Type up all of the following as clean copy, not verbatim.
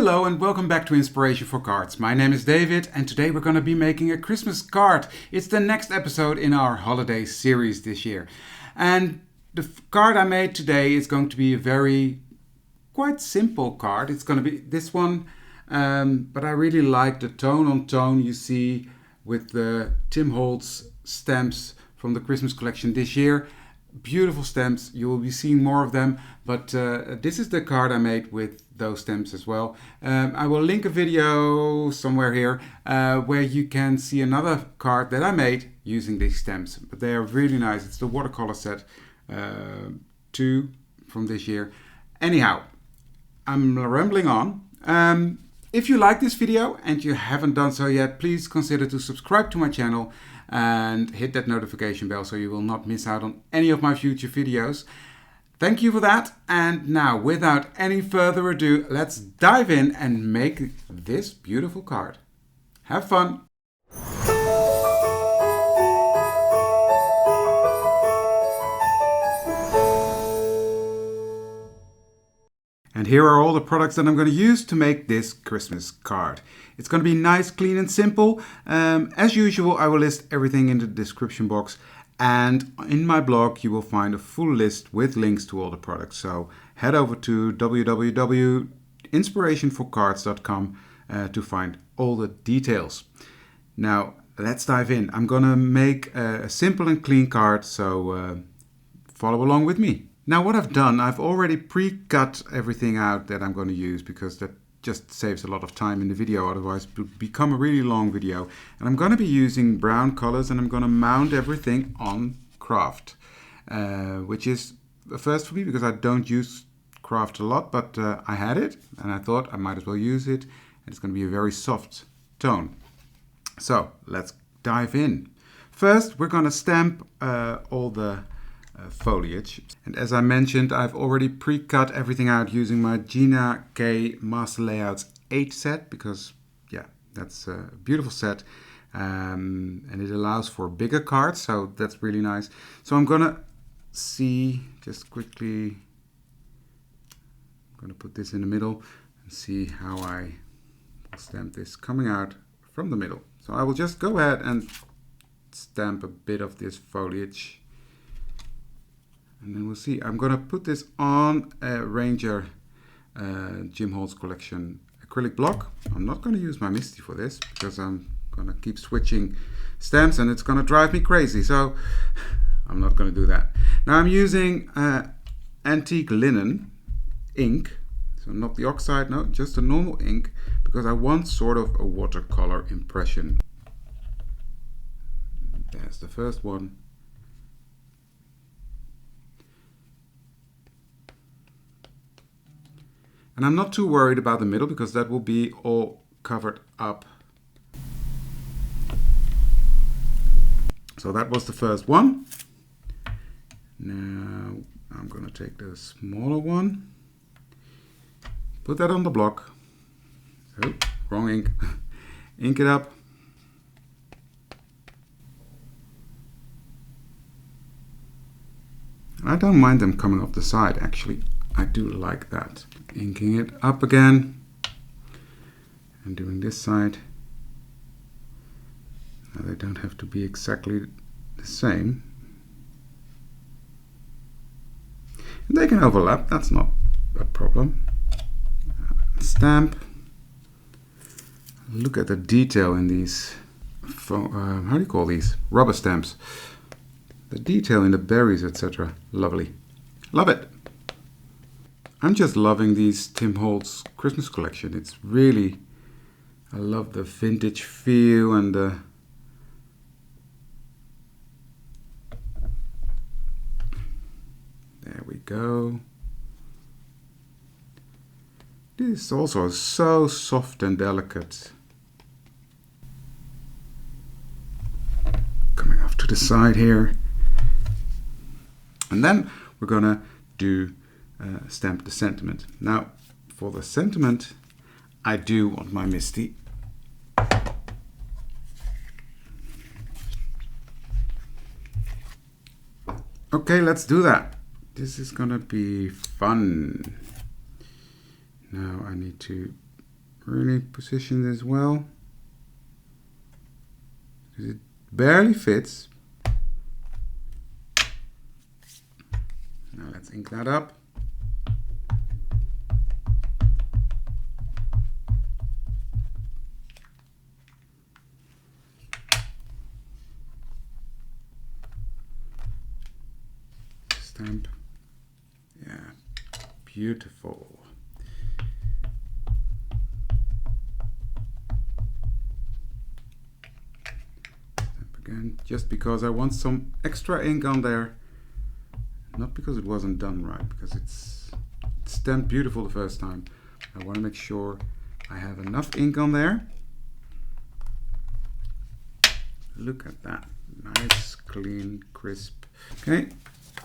Hello and welcome back to Inspiration for Cards. My name is David and today we're going to be making a Christmas card. It's the next episode in our holiday series this year. And the card I made today is going to be a very quite simple card. It's going to be this one, but I really like the tone on tone you see with the Tim Holtz stamps from the Christmas collection this year. Beautiful stamps, you will be seeing more of them, but this is the card I made with those stamps as well. I will link a video somewhere here where you can see another card that I made using these stamps, but they are really nice. It's the watercolor set 2 from this year. Anyhow, I'm rambling on. If you like this video and you haven't done so yet, please consider to subscribe to my channel and hit that notification bell so you will not miss out on any of my future videos. Thank you for that. And now, without any further ado, let's dive in and make this beautiful card. Have fun! And here are all the products that I'm going to use to make this Christmas card. It's going to be nice, clean and simple. As usual, I will list everything in the description box. And in my blog, you will find a full list with links to all the products. So head over to www.inspirationforcards.com to find all the details. Now, let's dive in. I'm going to make a simple and clean card, so follow along with me. Now what I've done, I've already pre-cut everything out that I'm going to use because that just saves a lot of time in the video, otherwise it would become a really long video. And I'm going to be using brown colors and I'm going to mount everything on craft, which is a first for me because I don't use craft a lot, but I had it and I thought I might as well use it, and it's going to be a very soft tone. So let's dive in. First we're going to stamp all the foliage, and as I mentioned, I've already pre-cut everything out using my Gina K Master Layouts 8 set because that's a beautiful set, and it allows for bigger cards, so that's really nice. So I'm gonna see just quickly, I'm gonna put this in the middle and see how I stamp this coming out from the middle. So I will just go ahead and stamp a bit of this foliage. And then we'll see. I'm going to put this on a Ranger Jim Holtz collection acrylic block. I'm not going to use my Misty for this because I'm going to keep switching stamps and it's going to drive me crazy. So I'm not going to do that. Now I'm using antique linen ink. So not the oxide, no, just a normal ink, because I want sort of a watercolor impression. There's the first one. And I'm not too worried about the middle because that will be all covered up. So that was the first one. Now I'm going to take the smaller one, put that on the block. Oh, wrong ink. Ink it up. I don't mind them coming off the side, actually. I do like that. Inking it up again and doing this side. Now they don't have to be exactly the same. And they can overlap, that's not a problem. Stamp. Look at the detail in these, how do you call these? Rubber stamps. The detail in the berries, etc. Lovely. Love it. I'm just loving these Tim Holtz Christmas collection. It's really, I love the vintage feel and the there we go. This is also so soft and delicate. Coming off to the side here. And then we're gonna do stamp the sentiment. Now for the sentiment I do want my Misty. Okay, let's do that. This is gonna be fun. Now I need to really position this well. It barely fits. Now let's ink that up. Stamp. Yeah, beautiful. Stamp again, just because I want some extra ink on there. Not because it wasn't done right, because it's stamped beautiful the first time. I want to make sure I have enough ink on there. Look at that. Nice, clean, crisp. Okay.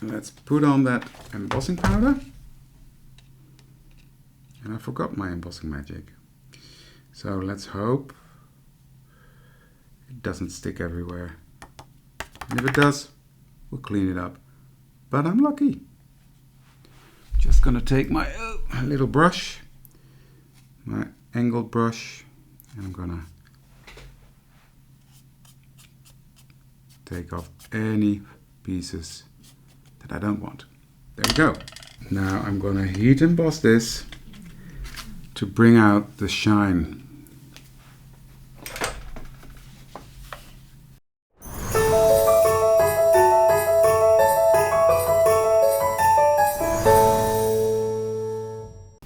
Let's put on that embossing powder. And I forgot my embossing magic. So let's hope it doesn't stick everywhere. And if it does, we'll clean it up. But I'm lucky. Just gonna take my little brush, my angled brush, and I'm gonna take off any pieces that I don't want. There we go. Now I'm gonna heat emboss this to bring out the shine.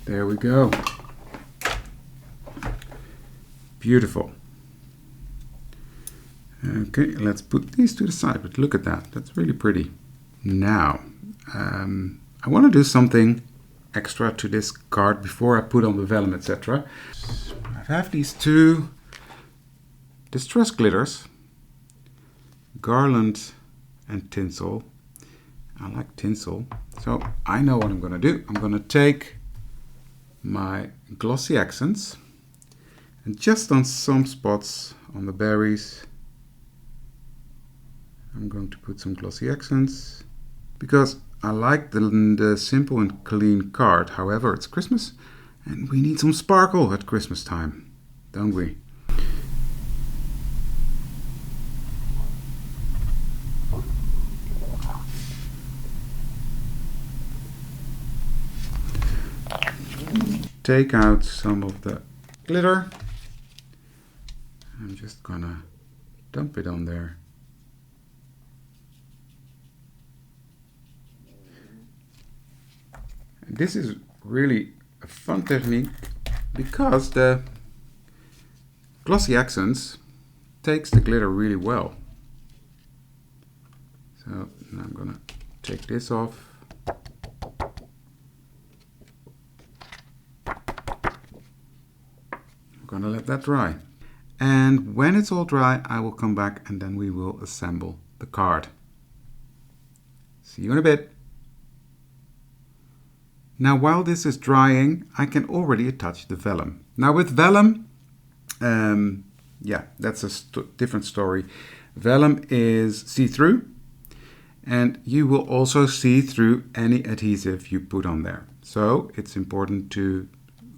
There we go. Beautiful. Okay, let's put these to the side, but look at that. That's really pretty. Now, I want to do something extra to this card before I put on the vellum, etc. I have these two distress glitters, garland and tinsel. I like tinsel, so I know what I'm going to do. I'm going to take my glossy accents and just on some spots on the berries I'm going to put some glossy accents because I like the simple and clean card. However, it's Christmas and we need some sparkle at Christmas time, don't we? Take out some of the glitter. I'm just gonna dump it on there. And this is really a fun technique because the glossy accents takes the glitter really well. So now I'm gonna take this off. Gonna let that dry, and when it's all dry I will come back and then we will assemble the card. See you in a bit. Now while this is drying I can already attach the vellum. Now with vellum, yeah, that's a different story. Vellum is see-through and you will also see through any adhesive you put on there. So it's important to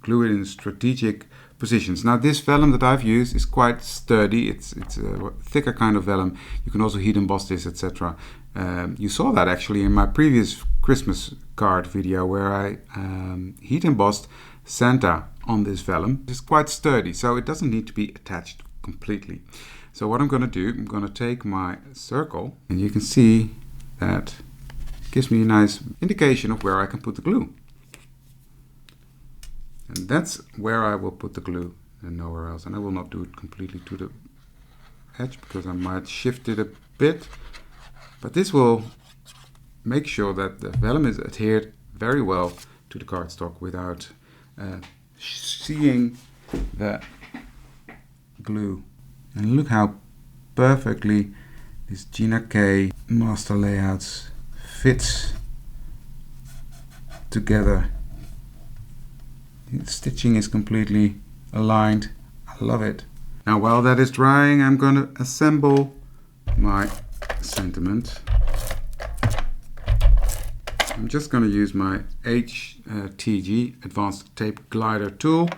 glue it in strategic positions. Now this vellum that I've used is quite sturdy. It's a thicker kind of vellum. You can also heat emboss this, etc. You saw that actually in my previous Christmas card video where I heat embossed Santa on this vellum. It's quite sturdy, so it doesn't need to be attached completely. So what I'm going to do, I'm going to take my circle and you can see that it gives me a nice indication of where I can put the glue. And that's where I will put the glue and nowhere else. And I will not do it completely to the edge because I might shift it a bit. But this will make sure that the vellum is adhered very well to the cardstock without seeing the glue. And look how perfectly this Gina K master layouts fits together. The stitching is completely aligned. I love it. Now while that is drying I'm going to assemble my sentiment. I'm just going to use my HTG Advanced Tape Glider tool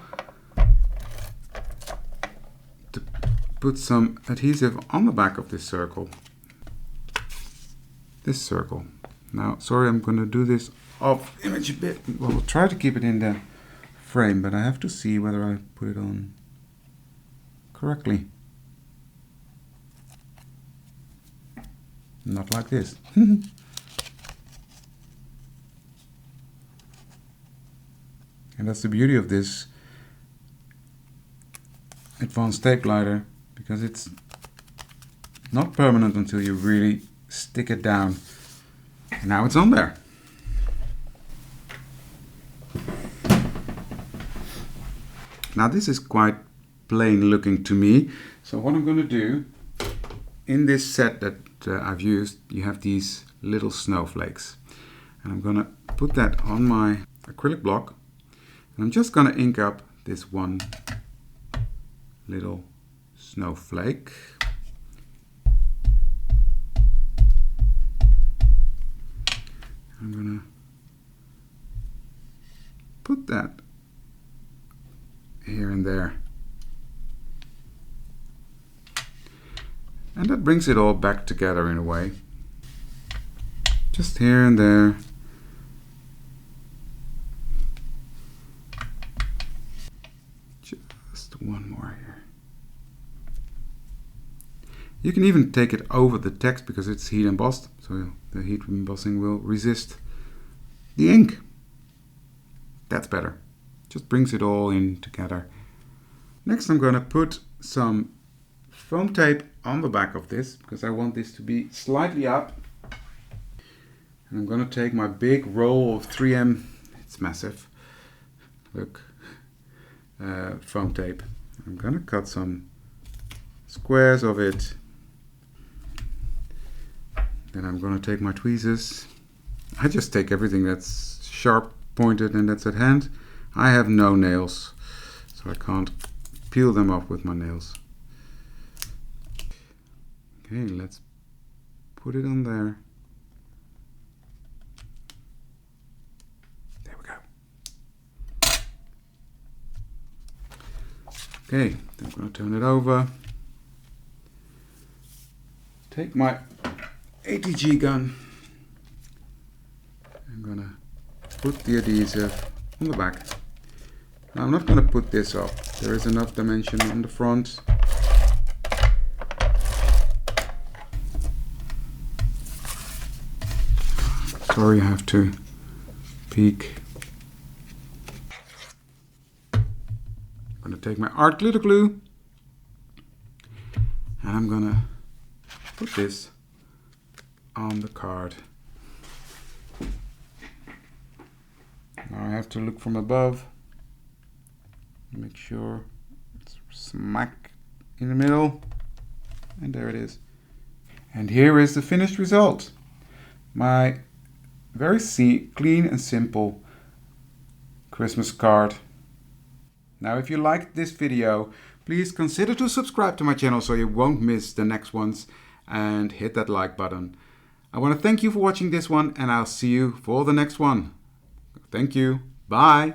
put some adhesive on the back of this circle. This circle. Now, sorry, I'm going to do this off image a bit. Well, we'll try to keep it in the frame, but I have to see whether I put it on correctly. Not like this. And that's the beauty of this advanced tape glider, because it's not permanent until you really stick it down. And now it's on there. Now this is quite plain looking to me. So what I'm going to do, in this set that I've used, you have these little snowflakes. And I'm going to put that on my acrylic block. And I'm just going to ink up this one little snowflake. I'm going to put that here and there. And that brings it all back together in a way. Just here and there. Just one more here. You can even take it over the text because it's heat embossed, so the heat embossing will resist the ink. That's better. Just brings it all in together. Next I'm going to put some foam tape on the back of this because I want this to be slightly up. And I'm going to take my big roll of 3M, it's massive, look, foam tape. I'm going to cut some squares of it. Then I'm going to take my tweezers. I just take everything that's sharp pointed and that's at hand. I have no nails, so I can't peel them off with my nails. Okay, let's put it on there. There we go. Okay, then I'm going to turn it over. Take my ATG gun. I'm going to put the adhesive on the back. Now I'm not going to put this up. There is enough dimension on the front. Sorry, I have to peek. I'm going to take my art glitter glue and I'm going to put this on the card. Now I have to look from above, make sure it's smack in the middle, and there it is. And here is the finished result. My very clean and simple Christmas card. Now if you liked this video, please consider to subscribe to my channel so you won't miss the next ones, and hit that like button. I want to thank you for watching this one, and I'll see you for the next one. Thank you. Bye.